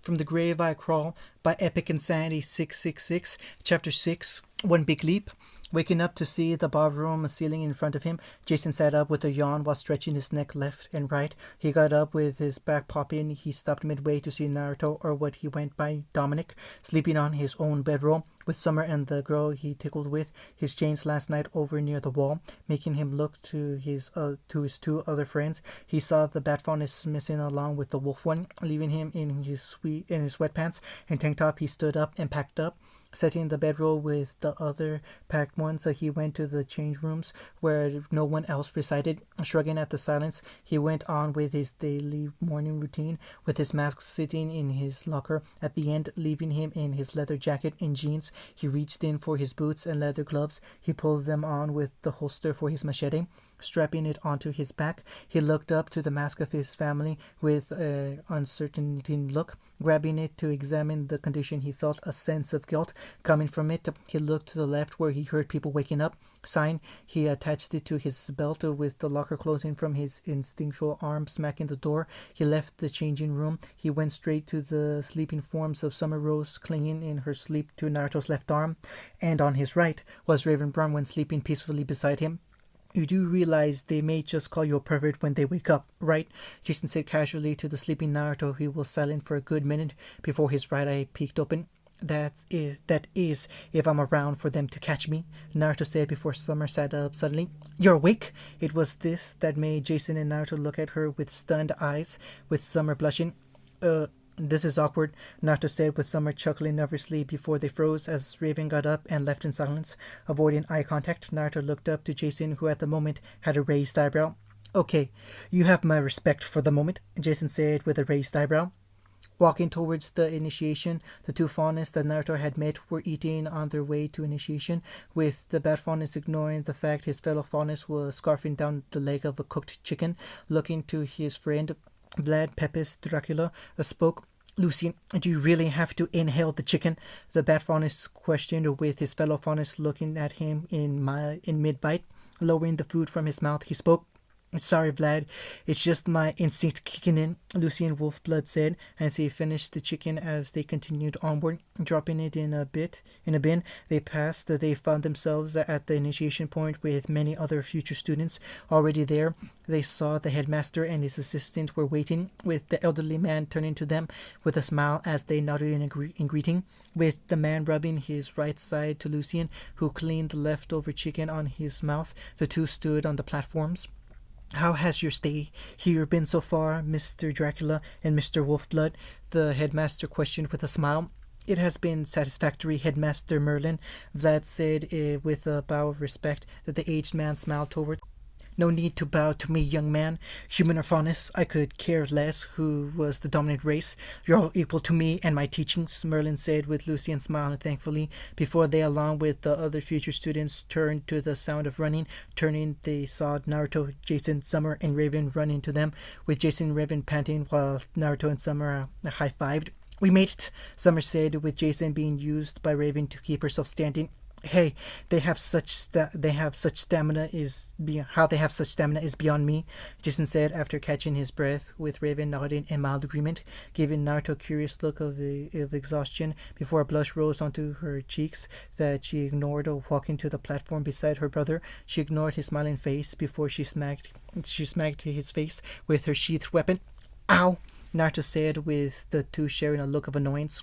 From the Grave I Crawl by Epic Insanity 666, Chapter 6, One Big Leap. Waking up to see the ballroom ceiling in front of him, Jason sat up with a yawn while stretching his neck left and right. He got up with his back popping. He stopped midway to see Naruto, or what he went by Dominic, sleeping on his own bedroll, with Summer and the girl he tickled with his chains last night over near the wall, making him look to his two other friends. He saw the bat faunus missing along with the wolf one, leaving him in his sweatpants and tank top. He stood up and packed up, setting the bedroll with the other packed ones. He went to the change rooms where no one else resided. Shrugging at the silence, he went on with his daily morning routine, with his mask sitting in his locker at the end, leaving him in his leather jacket and jeans. He reached in for his boots and leather gloves. He pulled them on with the holster for his machete, strapping it onto his back. He looked up to the mask of his family with an uncertain look, grabbing it to examine the condition. He felt a sense of guilt coming from it. He looked to the left where he heard people waking up. Sighing, he attached it to his belt with the locker closing from his instinctual arm smacking the door. He left the changing room. He went straight to the sleeping forms of Summer Rose clinging in her sleep to Naruto's left arm, and on his right was Raven Bronwyn sleeping peacefully beside him. You do realize they may just call you a pervert when they wake up, right? Jason said casually to the sleeping Naruto, who was silent for a good minute before his right eye peeked open. That is, if I'm around for them to catch me, Naruto said before Summer sat up suddenly. You're awake? It was this that made Jason and Naruto look at her with stunned eyes, with Summer blushing. This is awkward, Naruto said, with Summer chuckling nervously before they froze as Raven got up and left in silence. Avoiding eye contact, Naruto looked up to Jason, who at the moment had a raised eyebrow. Okay, you have my respect for the moment, Jason said with a raised eyebrow. Walking towards the initiation, the two faunus that Naruto had met were eating on their way to initiation, with the bat faunus ignoring the fact his fellow faunus was scarfing down the leg of a cooked chicken. Looking to his friend Vlad Pepis Dracula spoke. Lucian, do you really have to inhale the chicken? The bat faunus questioned, with his fellow faunus looking at him in mid-bite. Lowering the food from his mouth, he spoke. Sorry, Vlad. It's just my instinct kicking in, Lucian Wolfblood said as he finished the chicken. As they continued onward, dropping it in a bin they passed. They found themselves at the initiation point with many other future students already there. They saw the headmaster and his assistant were waiting, with the elderly man turning to them with a smile as they nodded in greeting, with the man rubbing his right side to Lucian, who cleaned the leftover chicken on his mouth. The two stood on the platforms. How has your stay here been so far, Mr. Dracula and Mr. Wolfblood? The headmaster questioned with a smile. It has been satisfactory, Headmaster Merlin, Vlad said with a bow of respect that the aged man smiled toward. No need to bow to me, young man. Human or faunus, I could care less who was the dominant race. You're all equal to me and my teachings, Merlin said with Lucian smiling thankfully, before they, along with the other future students, turned to the sound of running. Turning, they saw Naruto, Jason, Summer, and Raven running to them, with Jason and Raven panting while Naruto and Summer high-fived. We made it, Summer said, with Jason being used by Raven to keep herself standing. Hey, they have such stamina is beyond me, Jason said after catching his breath, with Raven nodding in mild agreement, giving Naruto a curious look of exhaustion before a blush rose onto her cheeks that she ignored. Walking to the platform beside her brother, she ignored his smiling face before she smacked his face with her sheathed weapon. Ow, Naruto said, with the two sharing a look of annoyance.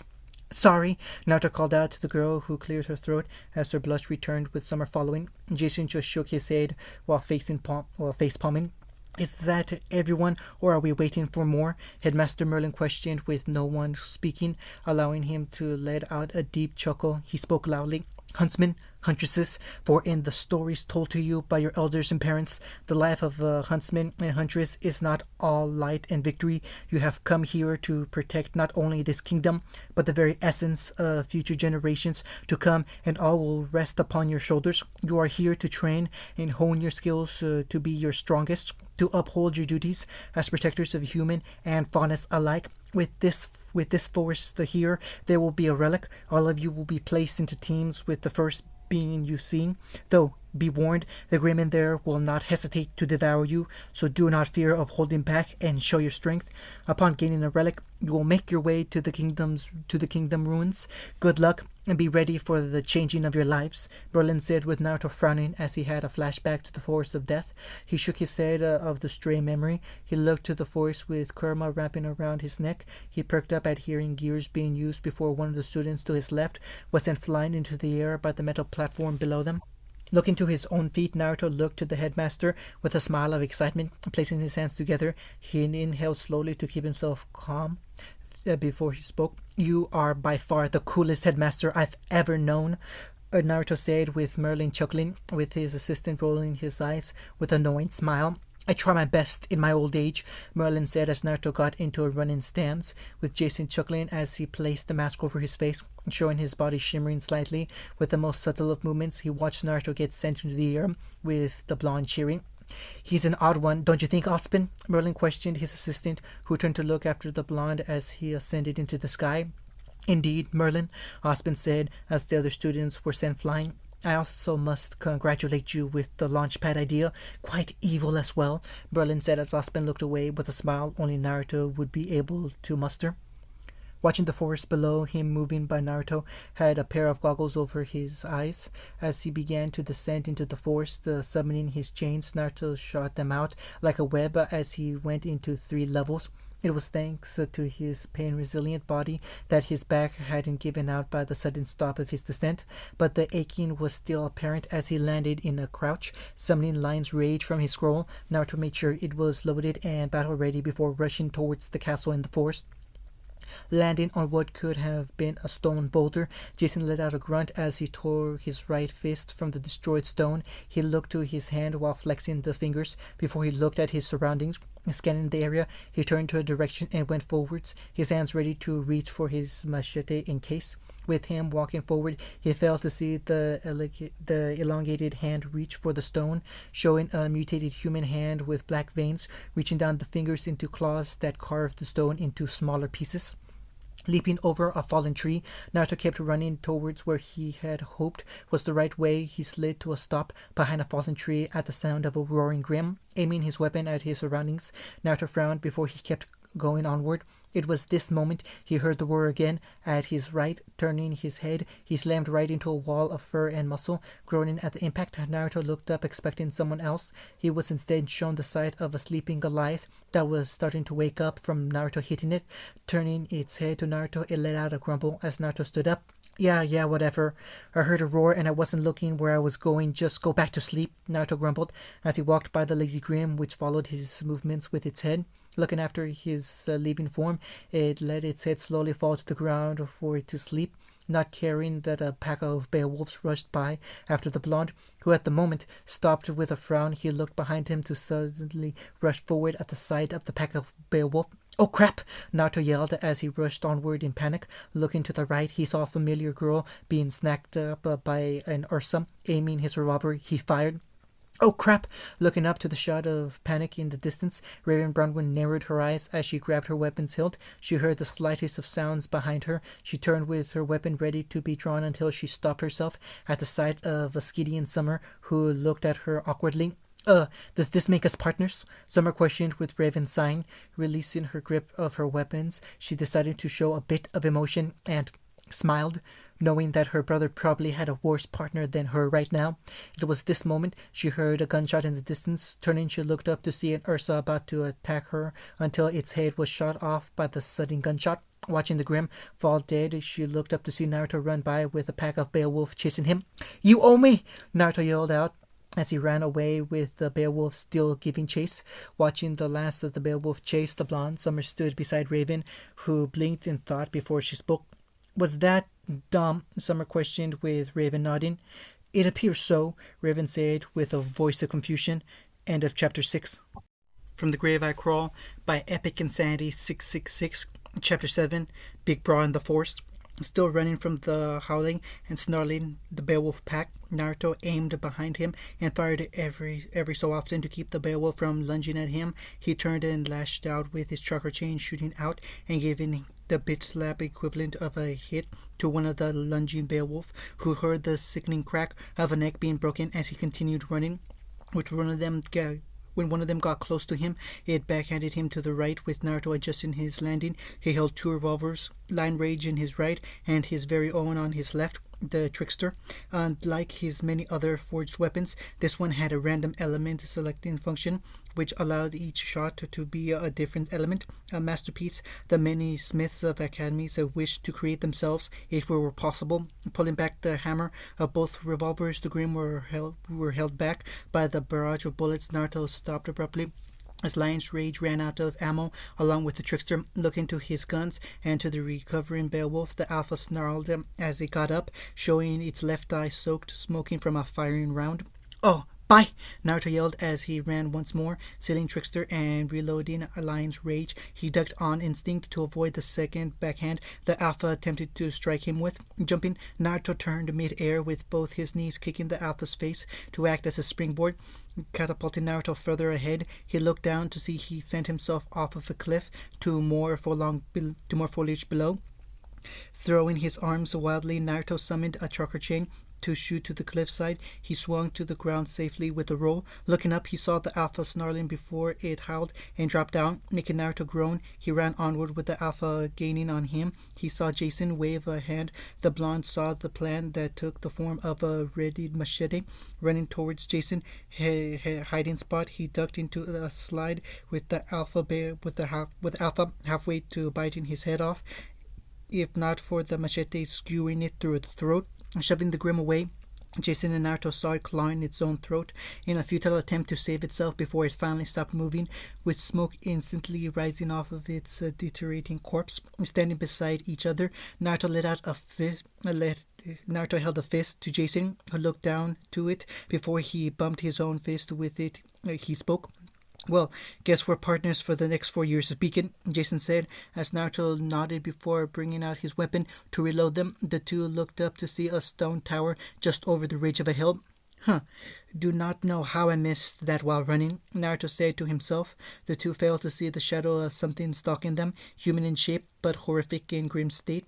Sorry, Naruto called out to the girl, who cleared her throat as her blush returned, with Summer following. Jason just shook his head while face palming. Is that everyone, or are we waiting for more? Headmaster Merlin questioned, with no one speaking, allowing him to let out a deep chuckle. He spoke loudly. Huntsmen, huntresses, for in the stories told to you by your elders and parents, the life of a huntsman and huntress is not all light and victory. You have come here to protect not only this kingdom, but the very essence of future generations to come, and all will rest upon your shoulders. You are here to train and hone your skills to be your strongest, to uphold your duties as protectors of human and faunus alike. With this force here, there will be a relic. All of you will be placed into teams, with the first being you seen, though Be warned, the grim in there will not hesitate to devour you, so do not fear of holding back and show your strength. Upon gaining a relic, you will make your way to the kingdom ruins. Good luck, and be ready for the changing of your lives, Merlin said with Naruto frowning as he had a flashback to the forest of death. He shook his head of the stray memory. He looked to the forest with Kurama wrapping around his neck. He perked up at hearing gears being used before one of the students to his left was sent flying into the air by the metal platform below them. Looking to his own feet, Naruto looked to the headmaster with a smile of excitement. Placing his hands together, he inhaled slowly to keep himself calm before he spoke. You are by far the coolest headmaster I've ever known, Naruto said with Merlin chuckling, with his assistant rolling his eyes with a knowing smile. I try my best in my old age, Merlin said as Naruto got into a running stance, with Jason chuckling as he placed the mask over his face, showing his body shimmering slightly. With the most subtle of movements, he watched Naruto get sent into the air, with the blonde cheering. He's an odd one, don't you think, Aspen? Merlin questioned his assistant, who turned to look after the blonde as he ascended into the sky. Indeed, Merlin, Aspen said as the other students were sent flying. I also must congratulate you with the launchpad idea. Quite evil as well, Merlin said as Aspen looked away with a smile only Naruto would be able to muster. Watching the forest below him moving by, Naruto had a pair of goggles over his eyes. As he began to descend into the forest, summoning his chains, Naruto shot them out like a web as he went into 3 levels. It was thanks to his pain-resilient body that his back hadn't given out by the sudden stop of his descent, but the aching was still apparent as he landed in a crouch. Summoning Lion's Rage from his scroll, Naruto made sure it was loaded and battle-ready before rushing towards the castle in the forest. Landing on what could have been a stone boulder, Jason let out a grunt as he tore his right fist from the destroyed stone. He looked to his hand while flexing the fingers before he looked at his surroundings. Scanning the area, he turned to a direction and went forwards, his hands ready to reach for his machete in case. With him walking forward, he failed to see the elongated hand reach for the stone, showing a mutated human hand with black veins reaching down the fingers into claws that carved the stone into smaller pieces. Leaping over a fallen tree, Naruto kept running towards where he had hoped was the right way. He slid to a stop behind a fallen tree at the sound of a roaring grim. Aiming his weapon at his surroundings, Naruto frowned before he kept going onward. It was this moment he heard the roar again. At his right, turning his head, he slammed right into a wall of fur and muscle. Groaning at the impact, Naruto looked up expecting someone else. He was instead shown the sight of a sleeping Goliath that was starting to wake up from Naruto hitting it. Turning its head to Naruto, it let out a grumble as Naruto stood up. Yeah, whatever. I heard a roar and I wasn't looking where I was going. Just go back to sleep, Naruto grumbled as he walked by the lazy grim, which followed his movements with its head. Looking after his leaving form, it let its head slowly fall to the ground for it to sleep, not caring that a pack of beowulfs rushed by after the blonde, who at the moment stopped with a frown. He looked behind him to suddenly rush forward at the sight of the pack of beowulf. Oh crap! Naruto yelled as he rushed onward in panic. Looking to the right, he saw a familiar girl being snapped up by an Ursa. Aiming his revolver, he fired. Oh crap! Looking up to the shot of panic in the distance, Raven Bronwyn narrowed her eyes as she grabbed her weapon's hilt. She heard the slightest of sounds behind her. She turned with her weapon ready to be drawn until she stopped herself at the sight of a Skydian Summer, who looked at her awkwardly. Does this make us partners? Summer questioned with Raven sighing. Releasing her grip of her weapons, she decided to show a bit of emotion and smiled, knowing that her brother probably had a worse partner than her right now. It was this moment she heard a gunshot in the distance. Turning, she looked up to see an Ursa about to attack her until its head was shot off by the sudden gunshot. Watching the Grim fall dead, she looked up to see Naruto run by with a pack of Beowulf chasing him. You owe me! Naruto yelled out as he ran away with the Beowulf still giving chase. Watching the last of the Beowulf chase the blonde, Summer stood beside Raven, who blinked in thought before she spoke. Was that dumb? Summer questioned with Raven nodding. It appears so, Raven said with a voice of confusion. End of chapter 6. From the Grave I Crawl by Epic Insanity 666, chapter 7, Big Brawl in the Forest. Still running from the howling and snarling the Beowulf pack, Naruto aimed behind him and fired every so often to keep the Beowulf from lunging at him. He turned and lashed out with his chakra chain shooting out and giving the bitch slap equivalent of a hit to one of the lunging Beowulf, who heard the sickening crack of a neck being broken as he continued running. With one of them When one of them got close to him, it backhanded him to the right. With Naruto adjusting his landing, he held two revolvers, Lion Rage in his right and his very own on his left. The trickster, unlike his many other forged weapons, this one had a random element selecting function, which allowed each shot to be a different element, a masterpiece the many smiths of academies wished to create themselves if it were possible. Pulling back the hammer of both revolvers, the Grim were held back by the barrage of bullets. Naruto stopped abruptly as Lion's Rage ran out of ammo, along with the trickster. Looking to his guns and to the recovering Beowulf, the Alpha snarled as it got up, showing its left eye soaked, smoking from a firing round. "Oh, bye!" Naruto yelled as he ran once more, sealing Trickster and reloading Lion's Rage. He ducked on instinct to avoid the second backhand the Alpha attempted to strike him with. Jumping, Naruto turned mid-air with both his knees kicking the Alpha's face to act as a springboard. Catapulting Naruto further ahead, he looked down to see he sent himself off of a cliff to more foliage below. Throwing his arms wildly, Naruto summoned a chakra chain to shoot to the cliffside. He swung to the ground safely with a roll. Looking up, he saw the Alpha snarling before it howled and dropped down, making Naruto groan. He ran onward with the Alpha gaining on him. He saw Jason wave a hand. The blonde saw the plan that took the form of a readied machete. Running towards Jason, hiding spot, he ducked into a slide with the Alpha halfway to biting his head off, if not for the machete skewing it through the throat. Shoving the Grim away, Jason and Naruto saw it clawing its own throat in a futile attempt to save itself before it finally stopped moving, with smoke instantly rising off of its deteriorating corpse. Standing beside each other, Naruto Naruto held a fist to Jason, who looked down to it before he bumped his own fist with it. He spoke. "Well, guess we're partners for the next 4 years of Beacon," Jason said, as Naruto nodded before bringing out his weapon to reload them. The two looked up to see a stone tower just over the ridge of a hill. Do not know how I missed that while running," Naruto said to himself. The two failed to see the shadow of something stalking them, human in shape but horrific in grim state,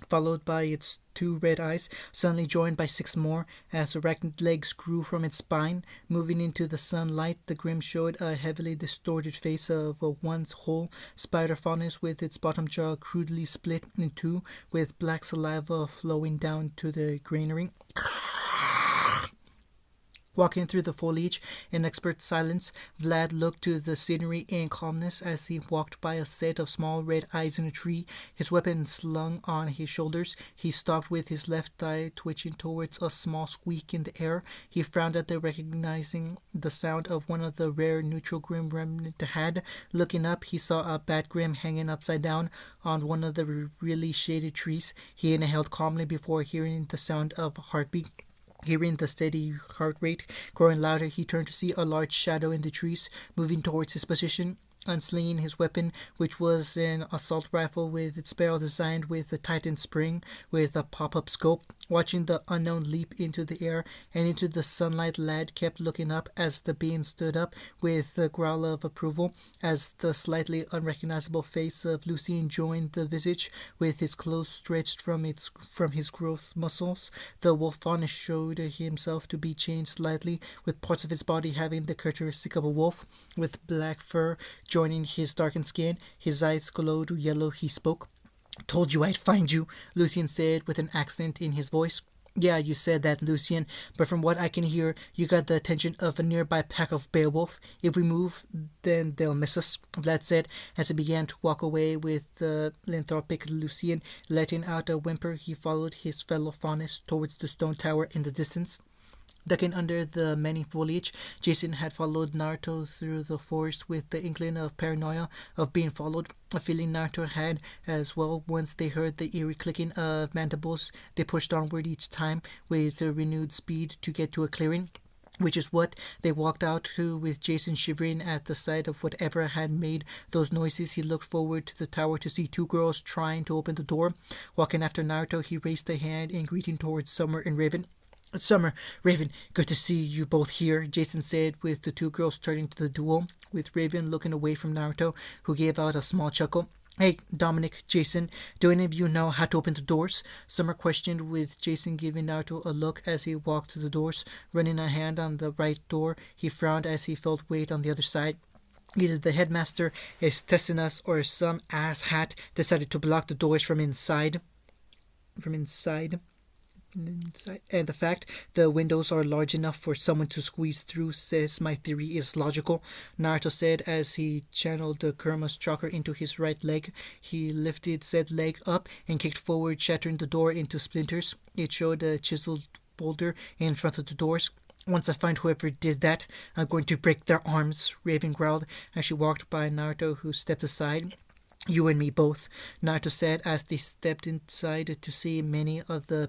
followed by its 2 red eyes, suddenly joined by 6 more, as arachnid legs grew from its spine. Moving into the sunlight, the Grim showed a heavily distorted face of a once whole spider faunus, with its bottom jaw crudely split in 2, with black saliva flowing down to the granary. Walking through the foliage in expert silence, Vlad looked to the scenery in calmness as he walked by a set of small red eyes in a tree, his weapon slung on his shoulders. He stopped with his left eye twitching towards a small squeak in the air. He frowned at recognizing the sound of one of the rare neutral Grim remnant had. Looking up, he saw a Bat Grim hanging upside down on one of the really shaded trees. He inhaled calmly before hearing the sound of a heartbeat. Hearing the steady heart rate growing louder, he turned to see a large shadow in the trees, moving towards his position. Unslinging his weapon, which was an assault rifle with its barrel designed with a tightened spring with a pop-up scope. Watching the unknown leap into the air and into the sunlight, Lad kept looking up as the being stood up with a growl of approval, as the slightly unrecognizable face of Lucien joined the visage with his clothes stretched from his growth muscles. The wolf fauna showed himself to be changed slightly, with parts of his body having the characteristic of a wolf, with black fur joining his darkened skin. His eyes glowed yellow. He spoke. "Told you I'd find you," Lucien said with an accent in his voice. "Yeah, you said that, Lucien, but from what I can hear, you got the attention of a nearby pack of Beowulf. If we move, then they'll miss us," Vlad said as he began to walk away with the philanthropic Lucien. Letting out a whimper, he followed his fellow faunus towards the stone tower in the distance. Ducking under the many foliage, Jason had followed Naruto through the forest with the inkling of paranoia of being followed, a feeling Naruto had as well. Once they heard the eerie clicking of mandibles, they pushed onward each time with a renewed speed to get to a clearing, which is what they walked out to, with Jason shivering at the sight of whatever had made those noises. He looked forward to the tower to see 2 girls trying to open the door. Walking after Naruto, he raised a hand in greeting towards Summer and Raven. "Summer, Raven, good to see you both here," Jason said, with the 2 girls turning to the duo, with Raven looking away from Naruto, who gave out a small chuckle. Hey, Dominic, Jason, do any of you know how to open the doors? Summer questioned, with Jason giving Naruto a look as he walked to the doors. Running a hand on the right door, he frowned as he felt weight on the other side. Either the headmaster is testing us or some ass hat decided to block the doors from inside. From inside. And the fact the windows are large enough for someone to squeeze through says my theory is logical, Naruto said as he channeled the Kurama's chakra into his right leg. He lifted said leg up and kicked forward, shattering the door into splinters. It showed a chiseled boulder in front of the doors. Once I find whoever did that, I'm going to break their arms, Raven growled as she walked by Naruto, who stepped aside. You and me both, Naruto said as they stepped inside to see many of the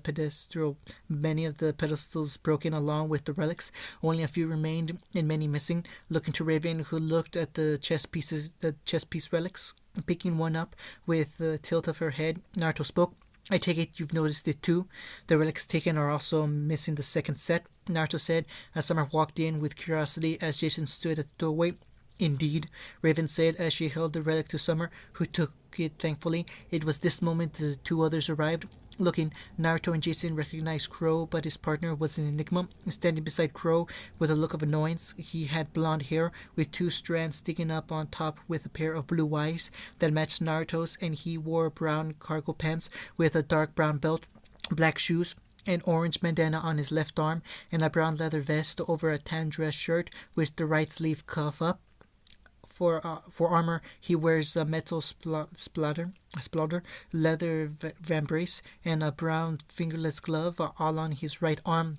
pedestals broken along with the relics. Only a few remained and many missing. Looking to Raven, who looked at the chess piece relics. Picking one up with a tilt of her head, Naruto spoke. I take it you've noticed it too. The relics taken are also missing the second set, Naruto said as Summer walked in with curiosity as Jason stood at the doorway. Indeed, Raven said as she held the relic to Summer, who took it thankfully. It was this moment the two others arrived. Looking, Naruto and Jason recognized Crow, but his partner was an enigma. Standing beside Crow with a look of annoyance, he had blonde hair with two strands sticking up on top with a pair of blue eyes that matched Naruto's, and he wore brown cargo pants with a dark brown belt, black shoes, an orange bandana on his left arm, and a brown leather vest over a tan dress shirt with the right sleeve cuff up. For armor, he wears a metal splatter, leather vambrace, and a brown fingerless glove, all on his right arm.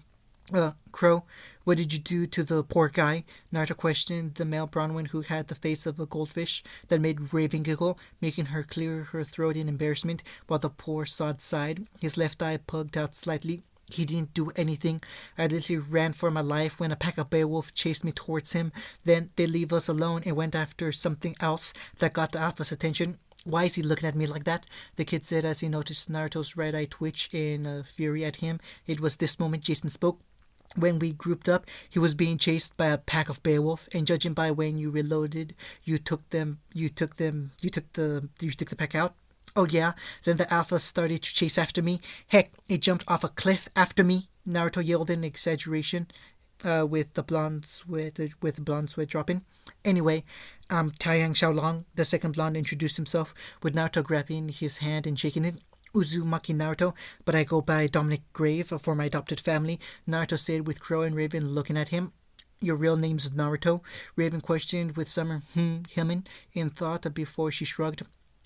Crow, what did you do to the poor guy? Naruto questioned the male Bronwyn, who had the face of a goldfish that made Raven giggle, making her clear her throat in embarrassment, while the poor sod sighed. His left eye pugged out slightly. He didn't do anything. I literally ran for my life when a pack of Beowulf chased me towards him. Then they leave us alone and went after something else that got the Alpha's attention. Why is he looking at me like that? The kid said as he noticed Naruto's right eye twitch in fury at him. It was this moment Jason spoke. When we grouped up, he was being chased by a pack of Beowulf, and judging by when you reloaded, you took the pack out. Oh yeah, then the Alpha started to chase after me. Heck, it jumped off a cliff after me, Naruto yelled in exaggeration, with the blonde sweat dropping. Anyway, Taiyang Xiaolong, the second blonde, introduced himself, with Naruto grabbing his hand and shaking it. Uzumaki Naruto, but I go by Dominic Grave for my adopted family, Naruto said with Crow and Raven looking at him. Your real name's Naruto? Raven questioned with Summer hemming in thought before she shrugged.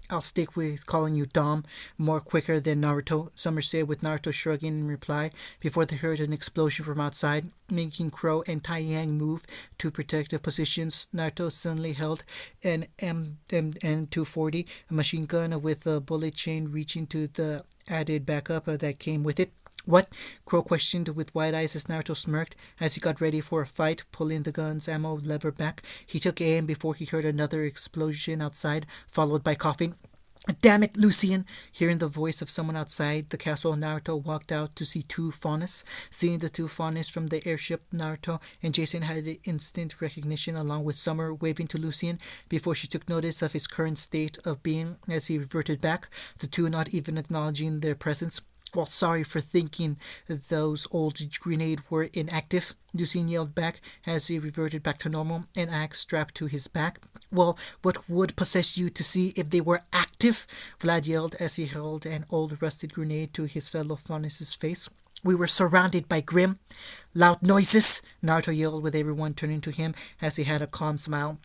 I'll stick with calling you Dom, more quicker than Naruto, Summer said with Naruto shrugging in reply before they heard an explosion from outside, making Crow and Taiyang move to protective positions. Naruto suddenly held an M240, a machine gun with a bullet chain reaching to the added backup that came with it. What? Crow questioned with wide eyes as Naruto smirked as he got ready for a fight, pulling the gun's ammo lever back. He took aim before he heard another explosion outside, followed by coughing. Damn it, Lucian! Hearing the voice of someone outside the castle, Naruto walked out to see two Faunus. Seeing the two Faunus from the airship, Naruto and Jason had instant recognition along with Summer waving to Lucian before she took notice of his current state of being as he reverted back, the two not even acknowledging their presence. Well, sorry for thinking those old grenades were inactive, Lucian yelled back as he reverted back to normal, an axe strapped to his back. Well, what would possess you to see if they were active? Vlad yelled as he held an old rusted grenade to his fellow Faunus' face. We were surrounded by Grim. Loud noises, Naruto yelled with everyone turning to him as he had a calm smile.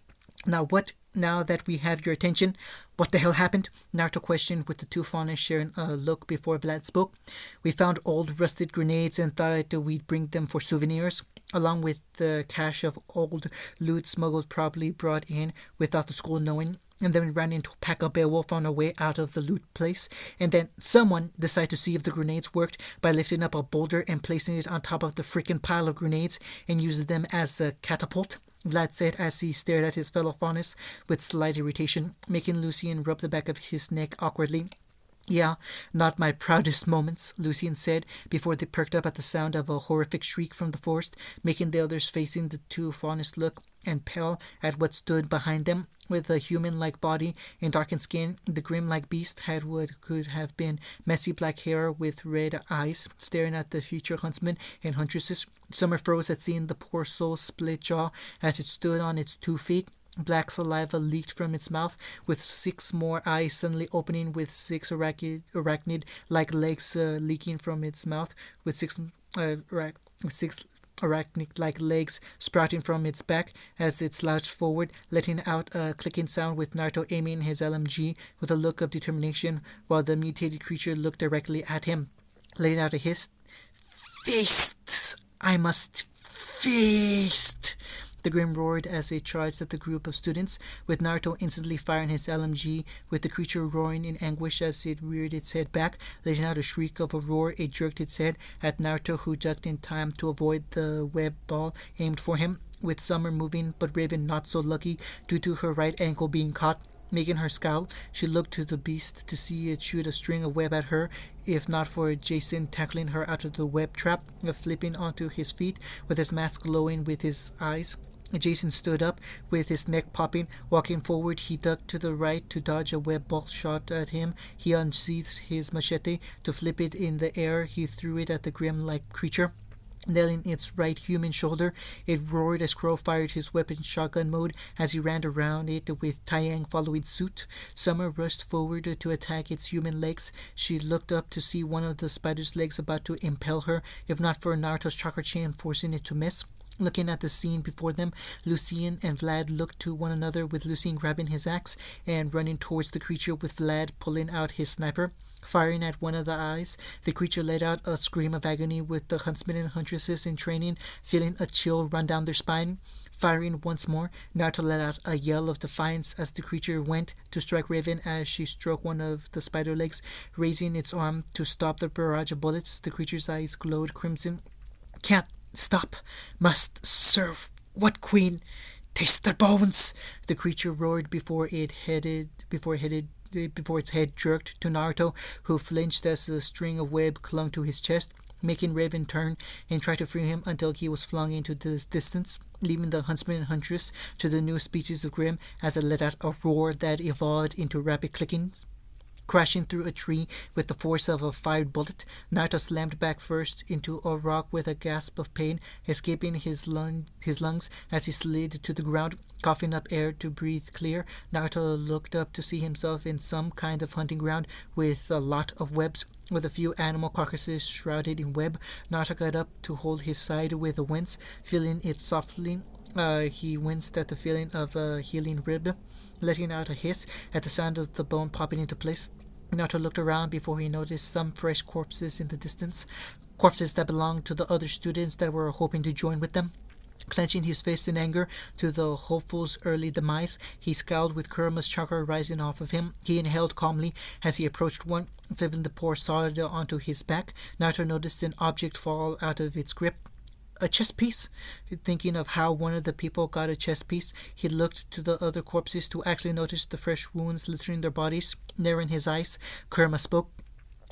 Now that we have your attention, what the hell happened? Naruto questioned with the two Faunus sharing a look before Vlad spoke. We found old rusted grenades and thought that we'd bring them for souvenirs, along with the cache of old loot smuggled, probably brought in without the school knowing, and then we ran into a pack of Beowulf on our way out of the loot place, and then someone decided to see if the grenades worked by lifting up a boulder and placing it on top of the freaking pile of grenades and using them as a catapult, Vlad said as he stared at his fellow Faunus with slight irritation, making Lucian rub the back of his neck awkwardly. Yeah, not my proudest moments, Lucian said, before they perked up at the sound of a horrific shriek from the forest, making the others facing the two fawnest look and pale at what stood behind them. With a human-like body and darkened skin, the grim-like beast had what could have been messy black hair with red eyes, staring at the future huntsmen and huntresses. Summer froze at seeing the poor soul's split jaw as it stood on its 2 feet. Black saliva leaked from its mouth, with 6 more eyes suddenly opening, with 6 arachnid-like legs leaking from its mouth, with 6 arachnid-like legs sprouting from its back as it slouched forward, letting out a clicking sound, with Naruto aiming his LMG with a look of determination, while the mutated creature looked directly at him, letting out a hiss. "Feast! I must feast!" The Grim roared as it charged at the group of students, with Naruto instantly firing his LMG, with the creature roaring in anguish as it reared its head back, letting out a shriek of a roar. It jerked its head at Naruto, who ducked in time to avoid the web ball aimed for him, with Summer moving, but Raven not so lucky due to her right ankle being caught. Making her scowl, she looked to the beast to see it shoot a string of web at her, if not for Jason tackling her out of the web trap, flipping onto his feet with his mask glowing with his eyes. Jason stood up, with his neck popping. Walking forward, he ducked to the right to dodge a web ball shot at him. He unsheathed his machete. To flip it in the air, he threw it at the grim-like creature, nailing its right human shoulder. It roared as Crow fired his weapon shotgun mode as he ran around it, with Taeyang following suit. Summer rushed forward to attack its human legs. She looked up to see one of the spider's legs about to impale her, if not for Naruto's chakra chain forcing it to miss. Looking at the scene before them, Lucian and Vlad looked to one another, with Lucian grabbing his axe and running towards the creature, with Vlad pulling out his sniper. Firing at one of the eyes, the creature let out a scream of agony, with the huntsmen and huntresses in training feeling a chill run down their spine. Firing once more, Naruto let out a yell of defiance as the creature went to strike Raven as she struck one of the spider legs, raising its arm to stop the barrage of bullets. The creature's eyes glowed crimson. "Can't stop. Must serve. What queen? Taste their bones!" The creature roared before its head jerked to Naruto, who flinched as a string of web clung to his chest, making Raven turn and try to free him until he was flung into the distance, leaving the huntsman and huntress to the new species of Grim as it let out a roar that evolved into rapid clickings. Crashing through a tree with the force of a fired bullet, Naruto slammed back first into a rock with a gasp of pain, escaping his lungs as he slid to the ground, coughing up air to breathe clear. Naruto looked up to see himself in some kind of hunting ground with a lot of webs, with a few animal carcasses shrouded in web. Naruto got up to hold his side with a wince, feeling it softly. He winced at the feeling of a healing rib, letting out a hiss at the sound of the bone popping into place. Naruto looked around before he noticed some fresh corpses in the distance, corpses that belonged to the other students that were hoping to join with them. Clenching his fist in anger to the hopeful's early demise, he scowled, with Kurama's chakra rising off of him. He inhaled calmly as he approached one, flipping the poor solid onto his back. Naruto noticed an object fall out of its grip. A chess piece? Thinking of how one of the people got a chess piece, he looked to the other corpses to actually notice the fresh wounds littering their bodies. Narrowing his eyes, Kurama spoke.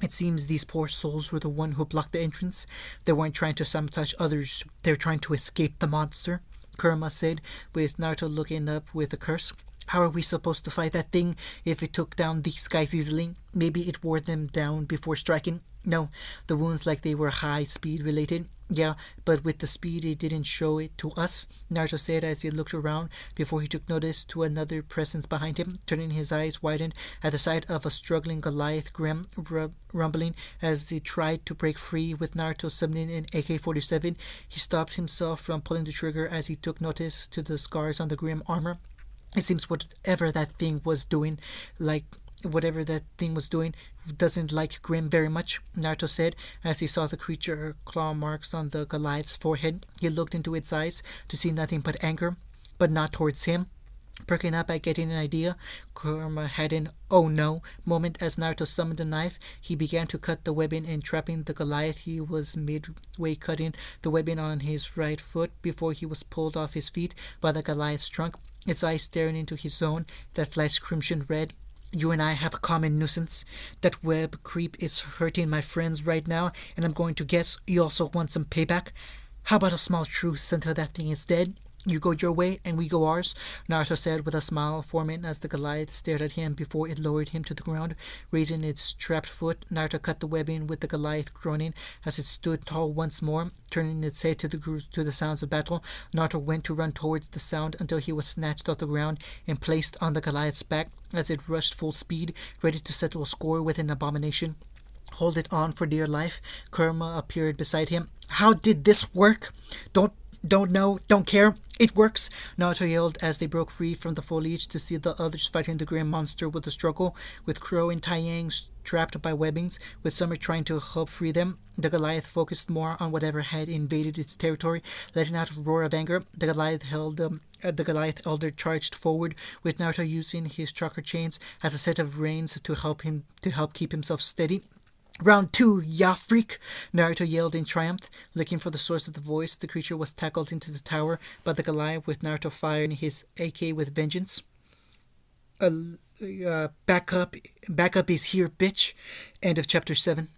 "It seems these poor souls were the one who blocked the entrance. They weren't trying to sabotage others. They were trying to escape the monster," Kurama said, with Naruto looking up with a curse. "How are we supposed to fight that thing if it took down these guys easily? Maybe it wore them down before striking. No, the wounds like they were high-speed related. Yeah, but with the speed it didn't show it to us," Naruto said as he looked around before he took notice to another presence behind him. Turning, his eyes widened at the sight of a struggling Goliath, Grim rumbling as he tried to break free. With Naruto summoning an AK-47, he stopped himself from pulling the trigger as he took notice to the scars on the Grim armor. It seems whatever that thing was doing doesn't like Grim very much, Naruto said as he saw the creature claw marks on the Goliath's forehead. He looked into its eyes to see nothing but anger, but not towards him. Perking up at getting an idea, Kurama had an "oh no" moment as Naruto summoned a knife. He began to cut the webbing and trapping the Goliath. He was midway cutting the webbing on his right foot before he was pulled off his feet by the Goliath's trunk, its eyes staring into his own that flashed crimson red. You and I have a common nuisance. That web creep is hurting my friends right now, and I'm going to guess you also want some payback. How about a small truce until that thing is dead? You go your way, and we go ours, Naruto said with a smile forming as the Goliath stared at him before it lowered him to the ground. Raising its trapped foot, Naruto cut the webbing with the Goliath groaning as it stood tall once more. Turning its head to the sounds of battle, Naruto went to run towards the sound until he was snatched off the ground and placed on the Goliath's back as it rushed full speed, ready to settle a score with an abomination. Hold it on for dear life. Kurama appeared beside him. How did this work? Don't know, don't care. It works, Naruto yelled as they broke free from the foliage to see the others fighting the grim monster with a struggle, with Crow and Taiyang trapped by webbings, with Summer trying to help free them. The Goliath focused more on whatever had invaded its territory, letting out a roar of anger. The Goliath elder charged forward, with Naruto using his chakra chains as a set of reins to help keep himself steady. Round 2, ya freak! Naruto yelled in triumph. Looking for the source of the voice, the creature was tackled into the tower by the Goliath, with Naruto firing his AK with vengeance. Back up is here, bitch. End of chapter 7.